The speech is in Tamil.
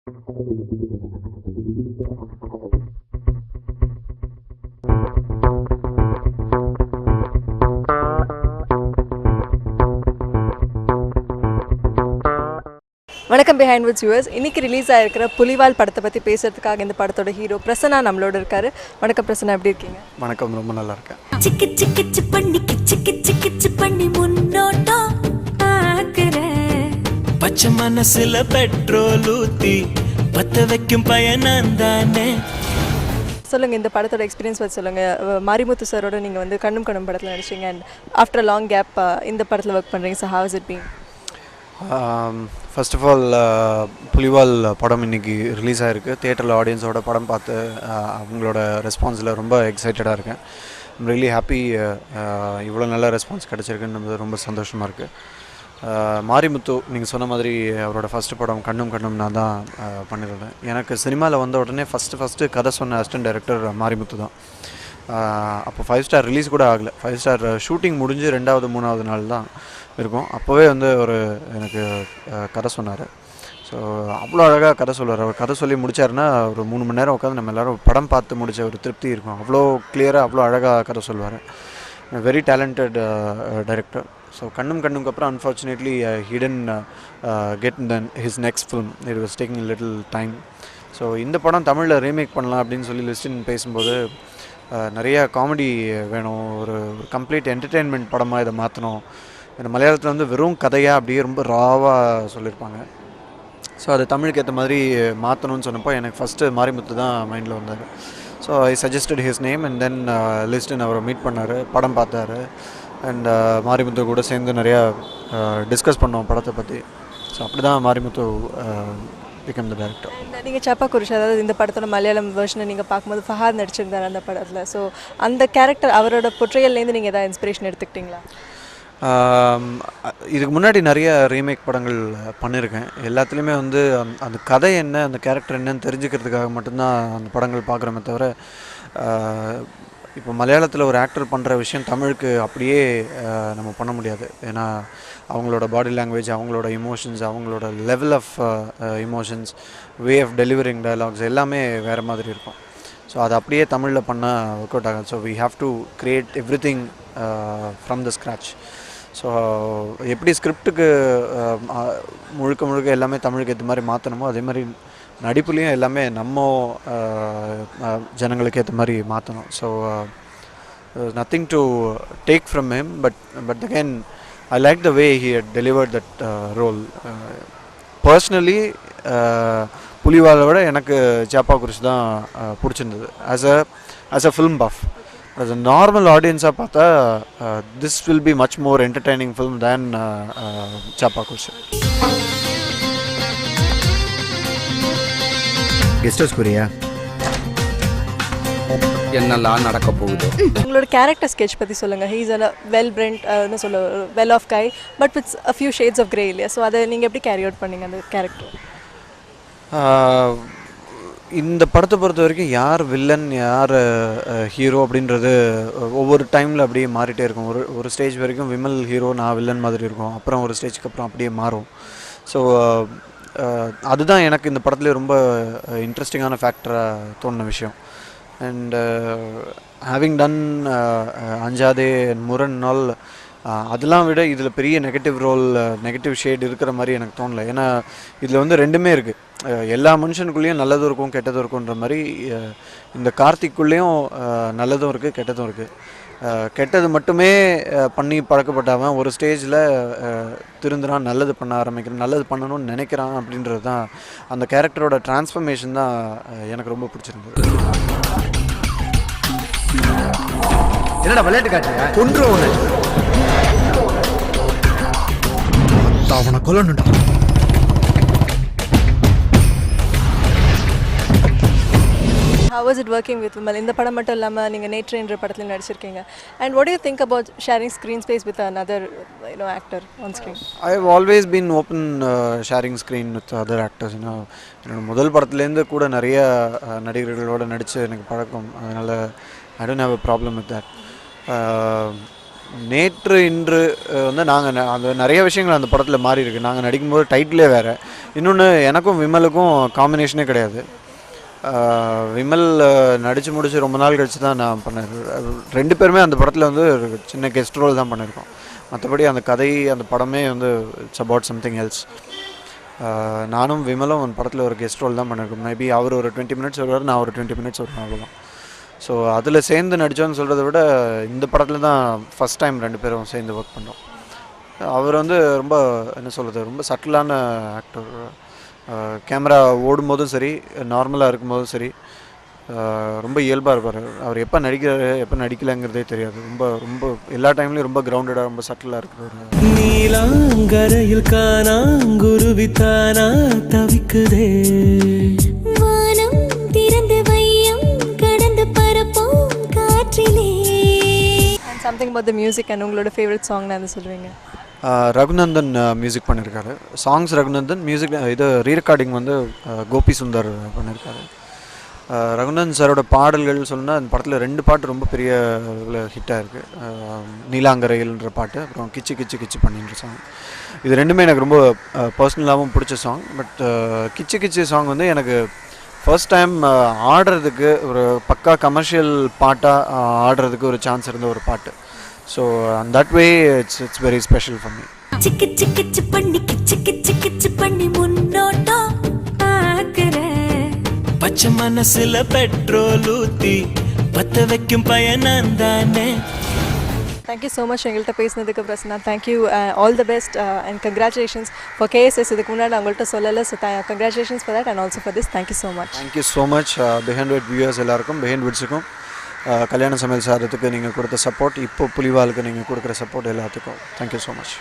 வணக்கம் பிஹைண்ட் வித் யூஎஸ். இன்னைக்கு ரிலீஸ் ஆகிருக்கிற புலிவால் படத்தை பற்றி பேசுறதுக்காக இந்த படத்தோட ஹீரோ பிரசன்னா நம்மளோட இருக்காரு. வணக்கம் பிரசன்னா, எப்படி இருக்கீங்க? வணக்கம், ரொம்ப நல்லா இருக்கேன். பச்சை மனசுல பெட்ரோல் ஊத்தி பத்த வைக்கும் பயணம் தானே. சொல்லுங்க, இந்த படத்தோட எக்ஸ்பீரியன்ஸ் பற்றி சொல்லுங்க. மாரிமுத்து சாரோட நீங்கள் வந்து கண்ணும் கண்ணும் படத்தில் நடிச்சிங்க அண்ட் ஆஃப்டர் லாங் கேப் இந்த படத்தில் ஒர்க் பண்ணுறீங்க. So how is it been? First of all Pulivaal படம் இன்றைக்கி ரிலீஸ் ஆகிருக்கு. தியேட்டரில் ஆடியன்ஸோட படம் பார்த்து அவங்களோட ரெஸ்பான்ஸில் ரொம்ப எக்ஸைட்டடாக இருக்கேன். I'm really happy. இவ்வளோ நல்ல ரெஸ்பான்ஸ் கிடச்சிருக்குன்னு ரொம்ப சந்தோஷமாக இருக்குது. மாரிமுத்து நீங்கள் சொன்ன மாதிரி அவரோட ஃபஸ்ட்டு படம் கண்ணும் கண்ணும் நான் தான் பண்ணியிருந்தேன். எனக்கு சினிமாவில் வந்த உடனே ஃபஸ்ட்டு கதை சொன்ன அசிஸ்டன்ட் டைரக்டர் மாரிமுத்து தான். அப்போ 5 ஸ்டார் ரிலீஸ் கூட ஆகலை. 5 ஸ்டார் ஷூட்டிங் முடிஞ்சு 2வது 3வது நாள் தான் இருக்கும். அப்போவே வந்து ஒரு எனக்கு கதை சொன்னார். ஸோ அவ்வளோ அழகாக கதை சொல்லுவார். அவர் கதை சொல்லி முடித்தாருன்னா ஒரு 3 மணி நேரம் உட்காந்து நம்ம எல்லோரும் படம் பார்த்து முடித்த ஒரு திருப்தி இருக்கும். அவ்வளோ கிளியராக அவ்வளோ அழகாக கதை சொல்லுவார். Very talented director. ஸோ கண்ணும் கண்ணுக்கு அப்புறம் unfortunately he didn't get his next film. It was taking a little time. So இந்த படம் தமிழில் ரீமேக் பண்ணலாம் அப்படின்னு சொல்லி லிஸ்டின் பேசும்போது நிறையா காமெடி வேணும், ஒரு கம்ப்ளீட் என்டர்டெயின்மெண்ட் படமாக இதை மாற்றணும். இந்த மலையாளத்தில் வந்து வெறும் கதையாக அப்படியே ரொம்ப ராவாக சொல்லியிருப்பாங்க. ஸோ அது தமிழுக்கு ஏற்ற மாதிரி மாற்றணும்னு சொன்னப்போ எனக்கு ஃபஸ்ட்டு மாரிமுத்து தான் மைண்டில் வந்தார். So I suggested his name and then Listin அவரை மீட் பண்ணார், படம் பார்த்தாரு அண்ட் மாரிமுத்து கூட சேர்ந்து நிறையா டிஸ்கஸ் பண்ணோம் படத்தை பற்றி. ஸோ அப்படி தான் மாரிமுத்து பிகம் த டைரக்டர். நீங்கள் சப்பா குருஷ், அதாவது இந்த படத்தோட மலையாளம் வெர்ஷனை நீங்கள் பார்க்கும்போது ஃபஹாத் நடிச்சிருந்தார் அந்த படத்தில். ஸோ அந்த கேரக்டர் அவரோட பொற்றையல்லேருந்து நீங்கள் எதாவது இன்ஸ்பிரேஷன் எடுத்துக்கிட்டிங்களா? இதுக்கு முன்னாடி நிறைய ரீமேக் படங்கள் பண்ணியிருக்கேன். எல்லாத்துலேயுமே வந்து அந்த கதை என்ன, அந்த கேரக்டர் என்னன்னு தெரிஞ்சுக்கிறதுக்காக மட்டும்தான் அந்த படங்கள் பார்க்குறோமே தவிர, இப்போ மலையாளத்தில் ஒரு ஆக்டர் பண்ணுற விஷயம் தமிழுக்கு அப்படியே நம்ம பண்ண முடியாது. ஏன்னா அவங்களோட பாடி லாங்குவேஜ், அவங்களோட இமோஷன்ஸ், அவங்களோட level of emotions, way of delivering dialogues எல்லாமே வேறு மாதிரி இருக்கும். ஸோ அது அப்படியே தமிழில் பண்ணால் ஒர்க் அவுட் ஆகாது. So we have to create everything from the scratch. So எப்படி ஸ்கிரிப்டுக்கு முழுக்க எல்லாமே தமிழுக்கு ஏற்ற மாதிரி மாற்றணுமோ அதே மாதிரி நடிப்புலேயும் எல்லாமே நம்ம ஜனங்களுக்கு ஏற்ற மாதிரி மாற்றணும். So nothing to take from him, but again I like the way he had delivered that role. Personally, புலிவாலை விட எனக்கு சாப்பா குருஷ் தான் பிடிச்சிருந்தது as a film buff. As a normal audience பார்த்தா this will be much more entertaining film than சாப்பா குருஷ். கெஸ்ட் ஹவுஸ் குறியா என்னெல்லாம் நடக்க போகுது? உங்களோட கேரக்டர் ஸ்கெட்ச் பற்றி சொல்லுங்கள். ஹீஸ் அ வெல் பிரெண்ட் என்ன சொல்ல well off guy but with a few shades of grey இல்லையா? ஸோ அதை நீங்கள் எப்படி கேரி அவுட் பண்ணீங்க அந்த கேரக்டர்? இந்த படத்தை பொறுத்த வரைக்கும் யார் வில்லன் யார் ஹீரோ அப்படின்றது ஒவ்வொரு டைமில் அப்படியே மாறிட்டே இருக்கும். ஒரு ஸ்டேஜ் வரைக்கும் விமல் ஹீரோ, நான் வில்லன் மாதிரி இருக்கும். அப்புறம் ஒரு ஸ்டேஜ்க்கு அப்புறம் அப்படியே மாறும். ஸோ அதுதான் எனக்கு இந்த படத்துல ரொம்ப இன்ட்ரெஸ்டிங்கான ஃபேக்டராக தோணுன விஷயம். And having done அஞ்சாதே முரண் நாள், அதெல்லாம் விட இதில் பெரிய நெகட்டிவ் ஷேட் இருக்கிற மாதிரி எனக்கு தோணலை. ஏன்னா இதில் வந்து ரெண்டுமே இருக்குது. எல்லா மனுஷனுக்குள்ளேயும் நல்லதும் இருக்கும் கெட்டதும் இருக்குன்ற மாதிரி இந்த கார்த்திக்குள்ளேயும் நல்லதும் இருக்குது கெட்டதும் இருக்குது. கெட்டது மட்டுமே பண்ணி பழக்கப்பட்டவன் ஒரு ஸ்டேஜில் திருந்துறான், நல்லது பண்ண ஆரம்பிக்கிறான், நல்லது பண்ணணும்னு நினைக்கிறான். அப்படின்றது தான் அந்த கேரக்டரோட டிரான்ஸ்ஃபர்மேஷன் தான் எனக்கு ரொம்ப பிடிச்சிருந்தது. என்னடா விளையாட்டு காட்டுறியா? கொன்றுவனை அவனை கொல்லணும்டா. How was it working with Vimal? இந்த படம் மட்டும் இல்லாமல் நீங்கள் நேற்று என்ற படத்தில் நடிச்சிருக்கீங்க. And what do you think about sharing screen space with another actor on screen? I have always been open sharing screen with other actors. என்னோட முதல் படத்துலேருந்து கூட நிறைய நடிகர்களோடு நடித்து எனக்கு பழக்கம். அதனால் I don't have a problem with that. நேற்று இன்று வந்து நாங்கள் அந்த நிறைய விஷயங்கள் அந்த படத்தில் மாறி இருக்குது. நாங்கள் நடிக்கும்போது டைட்டிலே வேறு. இன்னொன்று எனக்கும் விமலுக்கும் காம்பினேஷனே கிடையாது. விமல் நடித்து முடிச்சு ரொம்ப நாள் கழிச்சு தான் நான் பண்ணேன். 2 பேருமே அந்த படத்தில் வந்து ஒரு சின்ன கெஸ்ட் ரோல் தான் பண்ணியிருக்கோம். மற்றபடி அந்த கதை அந்த படமே வந்து இட்ஸ் அபவுட் சம்திங் எல்ஸ். நானும் விமலும் அந்த படத்தில் ஒரு கெஸ்ட் ரோல் தான் பண்ணியிருக்கோம். மேபி அவர் ஒரு 20 மினிட்ஸ் வருவார், நான் ஒரு 20 மினிட்ஸ் வருவேன், அவ்வளோதான். ஸோ அதில் சேர்ந்து நடித்தோன்னு சொல்கிறத விட இந்த படத்தில் தான் ஃபஸ்ட் டைம் 2 பேரும் சேர்ந்து ஒர்க் பண்ணோம். அவர் வந்து ரொம்ப என்ன சொல்கிறது, ரொம்ப சட்டிலான ஆக்டர். கேமரா ஓடும்போதும் சரி, நார்மலாக இருக்கும்போதும் சரி, ரொம்ப இயல்பாக இருப்பார். அவர் எப்போ நடிக்கிறாரு எப்போ நடிக்கலைங்கிறதே தெரியாது. ரொம்ப ரொம்ப எல்லா டைம்லேயும் ரொம்ப கிரவுண்டடாக ரொம்ப சட்டிலாக இருக்கிறவர். நீலாங்கரையில் காணாங்குருவித்தானா தவிக்குதே, வானம் திறந்து வையம் கடந்து பரப்போம் காற்றிலே. And something about the music and உங்களோட ஃபேவரட் சாங் நான் சொல்லுவீங்க? ரகுநந்தன் மியூசிக் பண்ணியிருக்காரு. சாங்ஸ் ரகுநந்தன், மியூசிக் இது ரீரெக்கார்டிங் வந்து கோபி சுந்தர் பண்ணியிருக்காரு. ரகுநந்தன் சாரோட பாடல்கள் சொன்னால் அந்த படத்தில் 2 பாட்டு ரொம்ப பெரிய ஹிட்டாக இருக்குது. நீலாங்கரையில்ன்ற பாட்டு, அப்புறம் கிச்சு கிச்சு கிச்சு பண்ணின்ற சாங். இது 2மே எனக்கு ரொம்ப பர்சனலாகவும் பிடிச்ச song. But Kichu Kichu song வந்து எனக்கு ஃபர்ஸ்ட் டைம் ஆடுறதுக்கு ஒரு பக்கா கமர்ஷியல் பாட்டாக ஆடுறதுக்கு ஒரு சான்ஸ் இருந்த ஒரு பாட்டு. So and that way it's very special for me. சிக்கு சிக்கு பண்ணி கிச்சு கிச்சு கிச்சு பண்ணி முன்னோட்டம் ஆக்குறேன். பச்சை மனசுல பெட்ரோல் ஊத்தி பத்த வைக்கும் பயணம் தானே. தேங்க்யூ ஸோ மச் எங்கள்கிட்ட பேசினதுக்கு Prasanna. Thank you, all the best and congratulations for KSS. இதுக்கு முன்னாடி நான் உங்கள்கிட்ட சொல்லலை. So congratulations for that and also for this. Thank you so much. Thank you so much behind விட் வியூவர்ஸ் எல்லாருக்கும், பிஹைண்ட் விட்ஸுக்கும், கல்யாண சமையல் சாரத்துக்கு நீங்கள் கொடுத்த சப்போர்ட், இப்போ புலிவாலுக்கு நீங்கள் கொடுக்குற சப்போர்ட் எல்லாத்துக்கும் தேங்க்யூ ஸோ மச்.